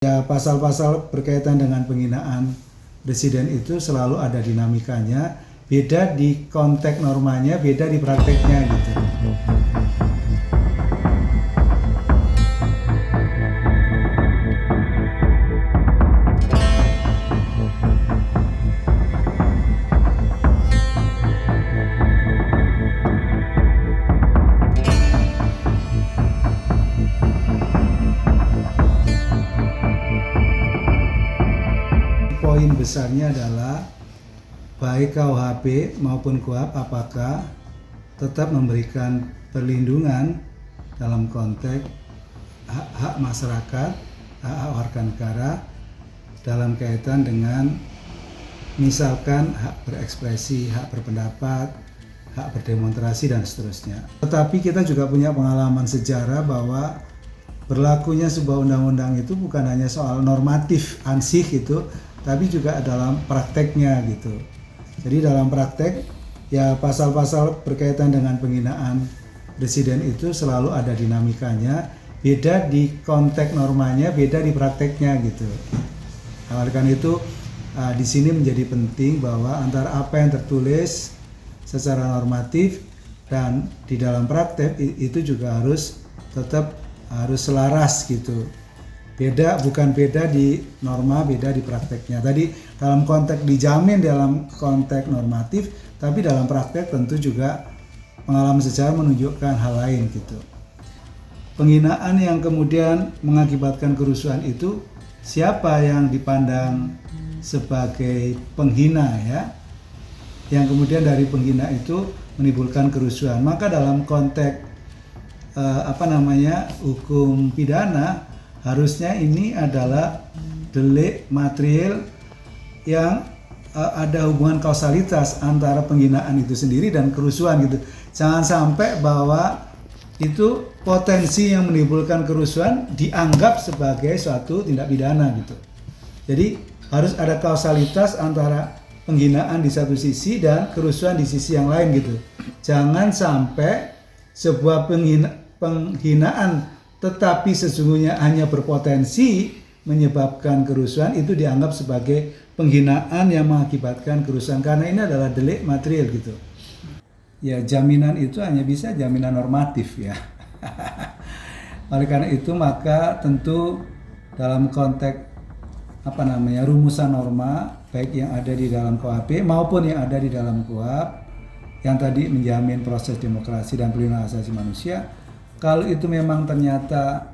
Ya, pasal-pasal berkaitan dengan penghinaan presiden itu selalu ada dinamikanya, beda di konteks normanya, beda di prakteknya gitu. Poin besarnya adalah baik KUHP maupun KUHP apakah tetap memberikan perlindungan dalam konteks hak-hak masyarakat, hak-hak warga negara dalam kaitan dengan misalkan hak berekspresi, hak berpendapat, hak berdemonstrasi dan seterusnya. Tetapi kita juga punya pengalaman sejarah bahwa berlakunya sebuah undang-undang itu bukan hanya soal normatif ansih gitu, tapi juga dalam prakteknya gitu. Jadi dalam praktek ya pasal-pasal berkaitan dengan penghinaan presiden itu selalu ada dinamikanya, beda di konteks normanya, beda di prakteknya gitu. Oleh karena itu di sini menjadi penting bahwa antara apa yang tertulis secara normatif dan di dalam praktek itu juga harus tetap harus selaras gitu. Bukan beda di norma, beda di prakteknya. Tadi dalam konteks dijamin dalam konteks normatif, tapi dalam praktek tentu juga pengalaman sejarah menunjukkan hal lain gitu. Penghinaan yang kemudian mengakibatkan kerusuhan itu siapa yang dipandang sebagai penghina ya? Yang kemudian dari penghina itu menimbulkan kerusuhan. Maka dalam konteks hukum pidana harusnya ini adalah delik material yang ada hubungan kausalitas antara penghinaan itu sendiri dan kerusuhan gitu. Jangan sampai bahwa itu potensi yang menimbulkan kerusuhan dianggap sebagai suatu tindak pidana gitu. Jadi harus ada kausalitas antara penghinaan di satu sisi dan kerusuhan di sisi yang lain gitu. Jangan sampai sebuah penghinaan tetapi sesungguhnya hanya berpotensi menyebabkan kerusuhan itu dianggap sebagai penghinaan yang mengakibatkan kerusuhan karena ini adalah delik material gitu. Ya jaminan itu hanya bisa jaminan normatif ya. Oleh karena itu maka tentu dalam konteks rumusan norma baik yang ada di dalam KUHP maupun yang ada di dalam KUHP yang tadi menjamin proses demokrasi dan perlindungan hak asasi manusia. Kalau itu memang ternyata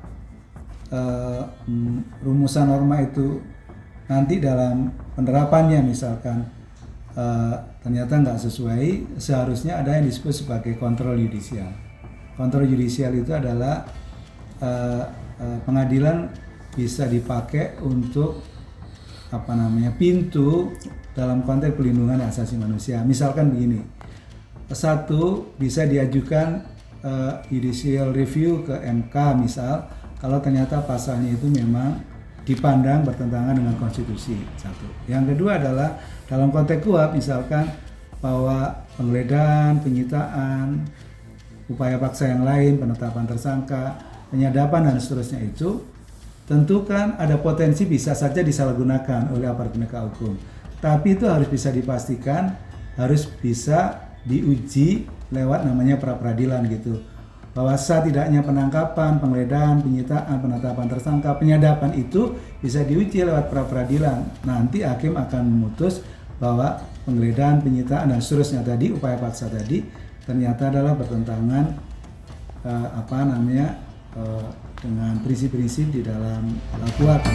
rumusan norma itu nanti dalam penerapannya misalkan ternyata nggak sesuai, seharusnya ada yang disebut sebagai kontrol yudisial. Kontrol yudisial itu adalah pengadilan bisa dipakai untuk pintu dalam konteks perlindungan hak asasi manusia. Misalkan begini, satu bisa diajukan judicial review ke MK misal kalau ternyata pasalnya itu memang dipandang bertentangan dengan konstitusi. Satu. Yang kedua adalah dalam konteks KUHP misalkan bahwa penggeledahan, penyitaan, upaya paksa yang lain, penetapan tersangka, penyadapan dan seterusnya itu tentu kan ada potensi bisa saja disalahgunakan oleh aparat penegak hukum. Tapi itu harus bisa dipastikan, harus bisa diuji lewat namanya pra-peradilan gitu. Bahwa setidaknya penangkapan, penggeledahan, penyitaan, penetapan tersangka, penyadapan itu bisa diuji lewat pra-peradilan. Nanti hakim akan memutus bahwa penggeledahan, penyitaan dan seterusnya tadi, upaya paksa tadi ternyata adalah bertentangan dengan prinsip-prinsip di dalam KUHP.